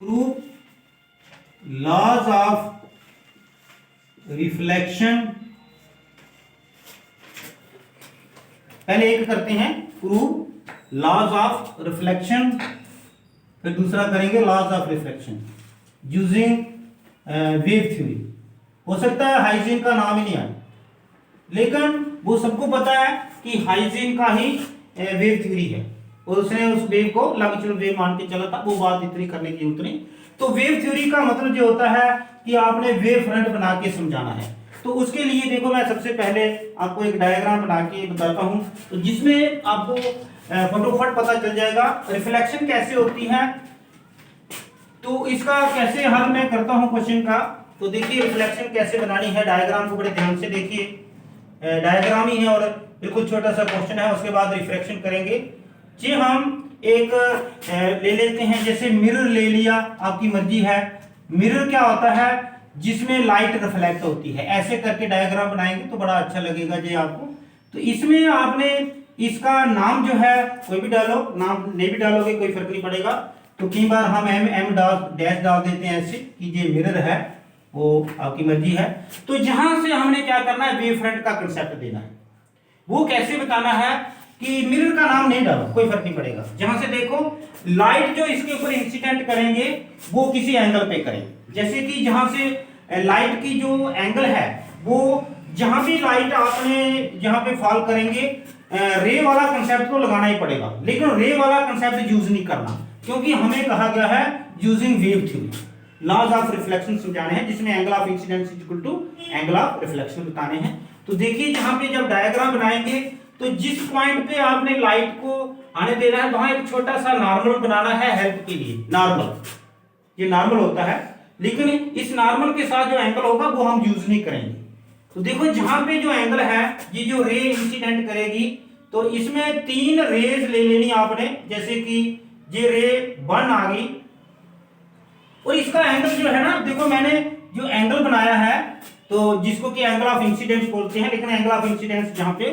Prove laws of reflection. पहले एक करते हैं प्रूव लॉज ऑफ रिफ्लेक्शन, फिर दूसरा करेंगे laws of reflection using wave theory. हो सकता है हाइजीन का नाम ही नहीं आए, लेकिन वो सबको पता है कि हाइजीन का ही वेव थ्योरी है और उसने उस वेव को लॉन्गिट्यूडल वेव मान के चला था। वो बात इतनी करने की जरूरत नहीं। तो वेव थ्योरी का मतलब जो होता है कि आपने वेव फ्रंट बना के समझाना है। तो उसके लिए देखो, मैं सबसे पहले आपको एक डायग्राम बना के बताता हूं, तो जिसमें आपको फटोफट पता चल जाएगा रिफ्लेक्शन कैसे होती है। तो इसका कैसे हल मैं करता हूं क्वेश्चन का। तो देखिए रिफ्लेक्शन कैसे बनानी है, डायग्राम को बड़े ध्यान से देखिए। डायग्राम ही है और बिल्कुल छोटा सा क्वेश्चन है, उसके बाद रिफ्लेक्शन करेंगे। जी हम एक ले लेते हैं, जैसे मिरर ले लिया, आपकी मर्जी है। मिरर क्या होता है, जिसमें लाइट रिफ्लेक्ट होती है। ऐसे करके डायग्राम बनाएंगे तो बड़ा अच्छा लगेगा जी आपको। तो इसमें आपने इसका नाम जो है कोई भी डालो, नाम नहीं भी डालोगे कोई फर्क नहीं पड़ेगा। तो कई बार हम एम डैश डाल देते हैं ऐसे कि ये मिरर है, वो आपकी मर्जी है। तो जहां से हमने क्या करना है, वेव फ्रंट का कंसेप्ट देना है। वो कैसे बताना है कि मिरर का नाम नहीं डालो, कोई फर्क नहीं पड़ेगा। जहां से देखो लाइट जो इसके ऊपर इंसिडेंट करेंगे वो किसी एंगल पे करेंगे। जैसे कि जहां से लाइट की जो एंगल है, वो जहां भी लाइट आपने जहां पे फॉल करेंगे, रे वाला कंसेप्ट तो लगाना ही पड़ेगा, लेकिन रे वाला कंसेप्ट यूज नहीं करना, क्योंकि हमें कहा गया है using wave theory laws of reflection समझाने हैं, जिसमें angle of incidence equal to angle of reflection बताने हैं। तो देखिए जहां पे जब डायग्राम बनाएंगे तो जिस पॉइंट पे आपने लाइट को आने देना है, वहां एक छोटा सा नॉर्मल बनाना है हेल्प के लिए। नॉर्मल, ये नॉर्मल होता है, लेकिन इस नॉर्मल के साथ जो एंगल होगा वो हम यूज नहीं करेंगे। तो देखो जहां पे जो एंगल है, ये जो रे इंसिडेंट करेगी, तो इसमें 3 रेज ले लेनी आपने। जैसे कि ये रे 1 आ गई, और इसका एंगल जो है ना, देखो मैंने जो एंगल बनाया है, तो जिसको कि एंगल ऑफ इंसिडेंस बोलते हैं, लेकिन एंगल ऑफ इंसिडेंस जहां पे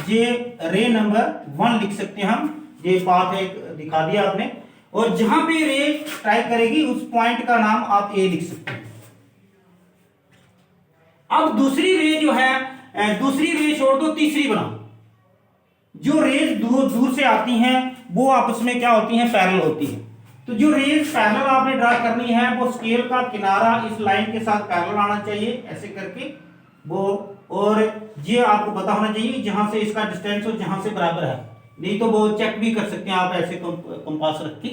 ये रे नंबर 1 लिख सकते हैं हम। ये पाथ एक दिखा दिया आपने, और जहां पे रे स्ट्राइक करेगी उस पॉइंट का नाम आप ए लिख सकते हैं। अब दूसरी रे जो है, दूसरी रे छोड़ दो, तीसरी बनाओ। जो रेज दूर से आती हैं वो आपस में क्या होती हैं, पैरेलल होती हैं। तो जो रेज पैरेलल आपने ड्रा करनी है, वो स्केल का किनारा इस लाइन के साथ पैरेलल आना चाहिए, ऐसे करके वो। और ये आपको पता होना चाहिए जहां से इसका डिस्टेंस हो, जहां से बराबर है। नहीं तो वो चेक भी कर सकते हैं आप ऐसे कंपास रख के।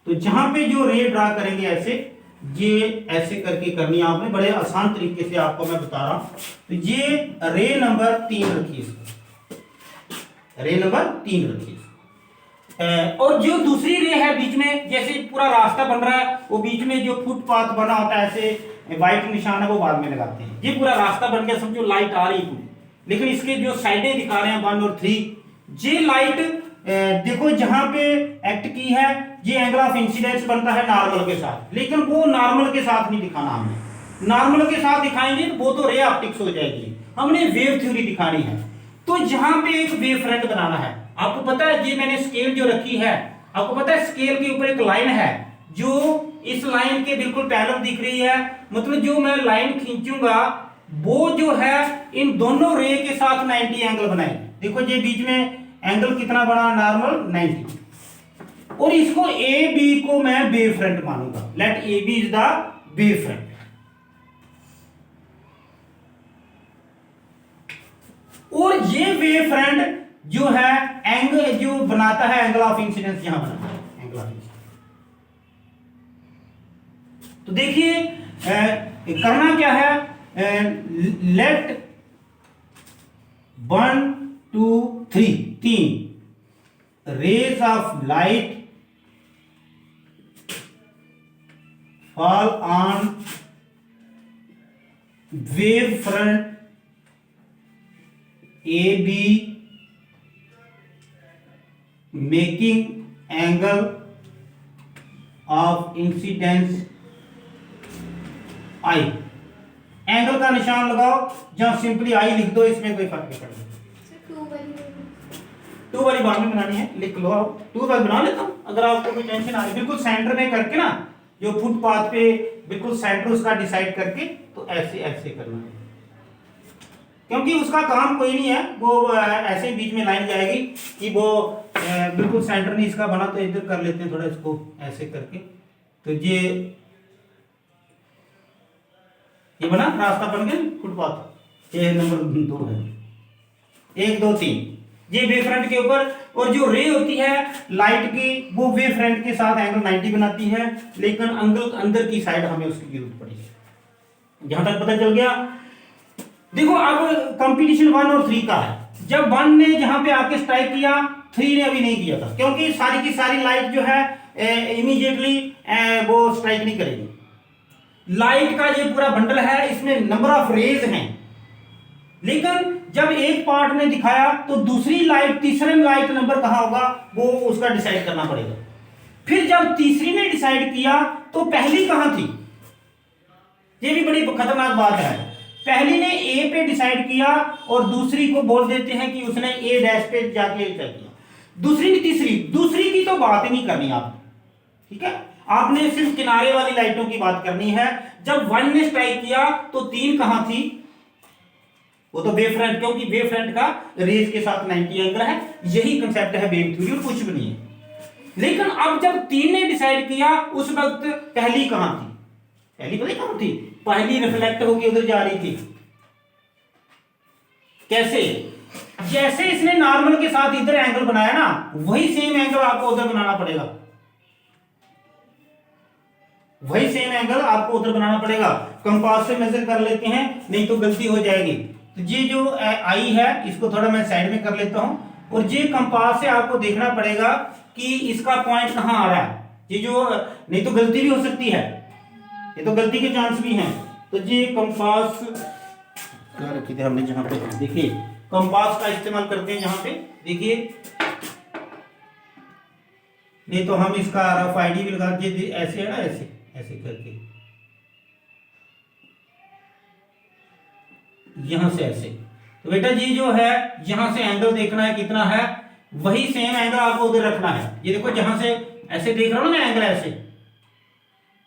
तो जहां पे जो रे ड्रा करेंगे ऐसे, ये ऐसे करके करनी है आपने, बड़े आसान तरीके से आपको मैं बता रहा हूं। तो ये रे नंबर 3 रखिए, इसका रे नंबर 3 रखिए। और जो दूसरी रे है बीच में, जैसे पूरा रास्ता बन रहा है, वो बीच में जो फुटपाथ बना होता है, ऐसे व्हाइट निशान है, वो बाद में लगाते हैं। ये पूरा रास्ता बन गया, समझो लाइट आ रही पूरी, लेकिन इसके जो साइडें दिखा रहे हैं 1 और 3, ये लाइट देखो जहां पे एक्ट की है, ये एंगल ऑफ इंसिडेंस बनता है नॉर्मल के साथ, लेकिन वो नॉर्मल के साथ नहीं दिखाना हमने। नॉर्मल के साथ दिखाएंगे वो तो रे ऑप्टिक्स हो जाएगी, हमने वेव थ्योरी दिखानी है। तो जहां पे एक वेव फ्रंट बनाना है, आपको पता है ये मैंने स्केल जो रखी है, आपको पता है स्केल के ऊपर एक लाइन है जो इस लाइन के बिल्कुल पैरेलल दिख रही है। मतलब जो मैं लाइन खींचूंगा वो जो है इन दोनों रे के साथ 90 एंगल बनाएगी। देखो ये बीच में एंगल कितना बड़ा, नॉर्मल 90, और इसको ए बी को मैं वेव फ्रंट मानूंगा। Let A B is the wave front. और ये वेव फ्रंट जो है एंगल जो बनाता है, एंगल ऑफ इंसिडेंस यहां बनाता है, एंगल ऑफ इंसिडेंस। तो देखिए करना क्या है, let 1 2 3 rays of light fall on wave front A B making angle of incidence I. Angle का निशान लगाओ, जहां सिंपली आई लिख दो, इसमें कोई फर्क नहीं पड़ेगा। 2 वाली बाद में बनानी है, लिख लो आप। 2 वाली बना लेता हूं अगर आपको कोई टेंशन आ रही है। बिल्कुल सेंटर में करके ना जो फुटपाथ पे बिल्कुल सेंटर उसका डिसाइड करके तो ऐसे ऐसे करना है, क्योंकि उसका काम कोई नहीं है, वो ऐसे बीच में लाइन जाएगी कि वो बिल्कुल सेंटर नहीं इसका बना, तो इधर कर लेते हैं थोड़ा इसको ऐसे करके। तो ये बना, रास्ता बन गया फुटपाथ। ये नंबर 2 है, 1 2 3 ये वेव फ्रंट के ऊपर। और जो रे होती है लाइट की वो वेव फ्रंट के साथ एंगल 90 बनाती है, लेकिन अंदर की साइड हमें उसकी जरूरत पड़ेगी। जहां तक पता चल गया। देखो अब कंपटीशन 1 और 3 का है। जब 1 ने जहां पे आके स्ट्राइक किया, 3 ने अभी नहीं किया था, क्योंकि सारी की सारी लाइट जो है इमीडिएटली वो स्ट्राइक नहीं करेगी। लाइट का ये पूरा बंडल है, इसमें नंबर ऑफ रेज हैं, लेकिन जब एक पार्ट ने दिखाया तो दूसरी लाइट, तीसरे लाइट नंबर कहां होगा वो उसका डिसाइड करना पड़ेगा। फिर जब तीसरी ने डिसाइड किया तो पहली कहां थी, ये भी बड़ी खतरनाक बात है। पहली ने ए पे डिसाइड किया और दूसरी को बोल देते हैं कि उसने ए डैश पे जाके चल किया। दूसरी ने दूसरी की तो बात ही नहीं करनी आपने, ठीक है, आपने सिर्फ किनारे वाली लाइटों की बात करनी है। जब 1 ने स्ट्राइक किया तो 3 कहां थी, वो तो वेव फ्रंट, क्योंकि वेव फ्रंट का रेज के साथ 90 एंगल है। यही कंसेप्ट है वेव थ्योरी और कुछ भी नहीं है। लेकिन अब जब 3 ने डिसाइड किया उस वक्त पहली कहां थी, पहली पता कहां थी, पहली रिफ्लेक्ट होकर उधर जा रही थी। कैसे, जैसे इसने नॉर्मल के साथ इधर एंगल बनाया ना, वही सेम एंगल आपको उधर बनाना पड़ेगा, वही सेम एंगल आपको उधर बनाना पड़ेगा। कंपास से मेजर कर लेते हैं, नहीं तो गलती हो जाएगी। तो ये जो आई है इसको थोड़ा मैं साइड में कर लेता हूं, और ये कंपास से आपको देखना पड़ेगा कि इसका पॉइंट कहां आ रहा है। ये जो, नहीं तो गलती भी हो सकती है, ये तो गलती के चांस भी हैं। तो ये कंपास कहाँ रखी थी हमने, जहां पे देखिए कंपास का इस्तेमाल करते हैं, जहां पे देखिए, नहीं तो हम इसका रफ आईडी भी लगा दिए, ऐसे है ना, ऐसे ऐसे करके यहां से ऐसे। तो बेटा जी जो है यहां से एंगल देखना है कितना है, वही सेम एंगल आपको उधर रखना है। ये देखो जहां से ऐसे देख रहा हूं ना एंगल ऐसे,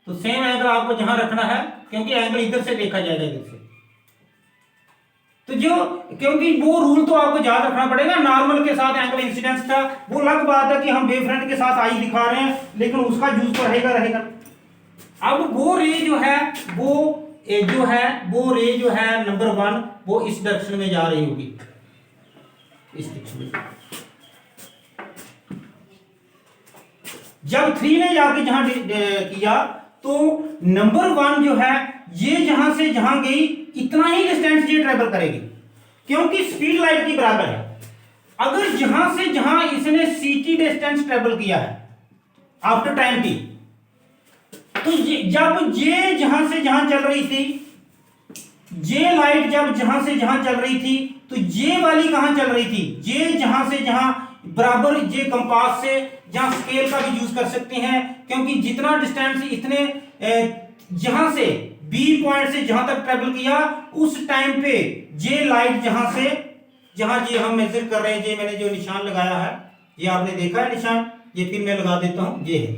तो सेम एंगल आपको जहां रखना है, क्योंकि एंगल इधर से देखा जाएगा, इधर से। तो जो, क्योंकि वो रूल तो आपको याद रखना पड़ेगा, नॉर्मल के साथ एंगल इंसिडेंस था, वो अलग बात है कि हम वेव फ्रंट के साथ आई दिखा रहे हैं, लेकिन उसका यूज तो रहेगा। अब वो रे जो है वो रे जो है नंबर 1 वो इस डायरेक्शन में जा रही होगी, इस डायरेक्शन में। जब 3 ने जाके जहां किया तो नंबर 1 जो है ये जहां से जहां गई इतना ही डिस्टेंस ये ट्रेवल करेगी, क्योंकि स्पीड लाइट की बराबर है। अगर जहां से जहां इसने ct डिस्टेंस ट्रेवल किया है आफ्टर टाइम t, तो जब ये जहां से जहां चल रही थी, ये लाइट जब जहां से जहां चल रही थी, तो ये वाली कहां चल रही थी, ये जहां से जहां बराबर, ये कंपास से जहां स्केल का भी यूज कर सकते हैं, क्योंकि जितना डिस्टेंस इतने जहां से बी पॉइंट से जहां तक ट्रेवल किया, उस टाइम पे ये लाइट जहां से जहां ये हम मेजर कर रहे हैं, ये मैंने जो निशान लगाया है, ये आपने देखा है निशान, ये फिर मैं लगा देता हूं, ये है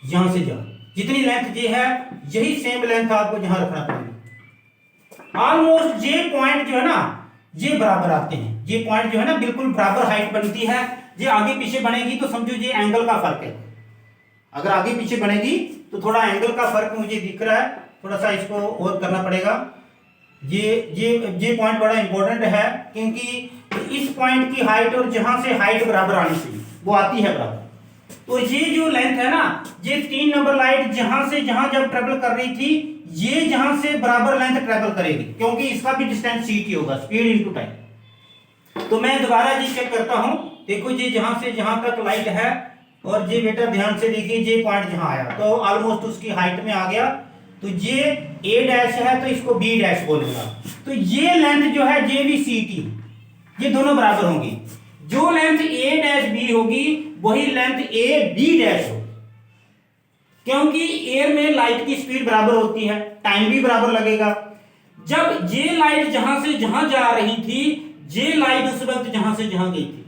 यहां से जहां जितनी लेंथ ये है, यही सेम लेंथ आपको जहां रखना पड़ेगा। ऑलमोस्ट ये पॉइंट जो है ना ये बराबर आते हैं, ये पॉइंट जो है ना बिल्कुल बराबर हाइट बनती है। ये आगे पीछे बनेगी तो समझो ये एंगल का फर्क है, अगर आगे पीछे बनेगी तो थोड़ा एंगल का फर्क मुझे दिख रहा है, थोड़ा सा इसको और करना पड़ेगा। ये पॉइंट बड़ा इंपॉर्टेंट है, क्योंकि इस पॉइंट की हाइट और जहां से हाइट बराबर आनी चाहिए वो आती है बराबर। तो ये जो लेंथ है ना, ये 3 नंबर लाइट जहां से जहां जब ट्रेवल कर रही थी, ये जहां से बराबर लेंथ ट्रेवल करेगी, क्योंकि इसका भी डिस्टेंस ct होगा, स्पीड इनटू टाइम। तो मैं दोबारा जी चेक करता हूं, देखो ये जहां से जहां तक लाइट है, और ये बेटा ध्यान से देखिए, ये पॉइंट जहां आया तो ऑलमोस्ट उसकी हाइट में आ गया। तो ये a डैश है तो इसको b डैश बोलूंगा। तो ये लेंथ जो है ये भी ct, ये दोनों बराबर होंगी। जो लेंथ a डैश b होगी वही लेंथ a b डैश होगी, क्योंकि एयर में लाइट की स्पीड बराबर होती है, टाइम भी बराबर लगेगा। जब ये लाइट जहां से जहां जा रही थी, ये लाइट उस वक्त जहां से जहां गई थी,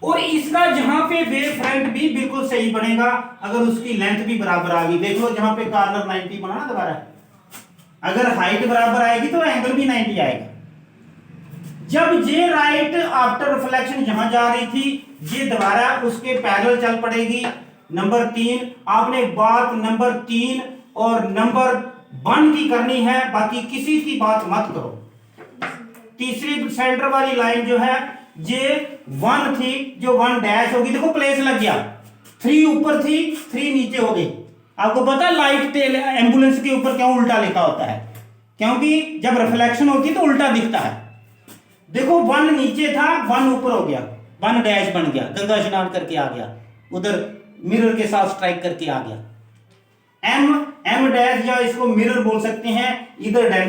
और इसका जहां पे वेव फ्रंट भी बिल्कुल सही बनेगा अगर उसकी लेंथ भी बराबर आ गई। देख लो जहां पे कॉर्नर 90 बना ना दोबारा, अगर हाइट बराबर आएगी तो एंगल भी 90 आएगा। जब ये राइट आफ्टर रिफ्लेक्शन यहां जा रही थी, ये दोबारा उसके पैरेलल चल पड़ेगी। नंबर 3 आपने बात नंबर 3 और नंबर 1 की करनी है, बाकी किसी की बात मत करो। तीसरी सेंटर वाली लाइन जो है ये 1 थी, जो 1 डैश होगी, देखो प्लेस लग गया, 3 ऊपर थी 3 नीचे हो गई। आपको पता है लाइट टेल एम्बुलेंस के ऊपर क्यों उल्टा लिखा होता है? क्योंकि जब रिफ्लेक्शन होती है तो उल्टा दिखता है। देखो 1 नीचे था 1 ऊपर हो गया, 1 डैश बन गया, गंगा स्नान करके आ गया, उधर मिरर के साथ स्ट्राइक करके आ गया। एम डैश या इसको मिरर बोल सकते हैं, इधर डैश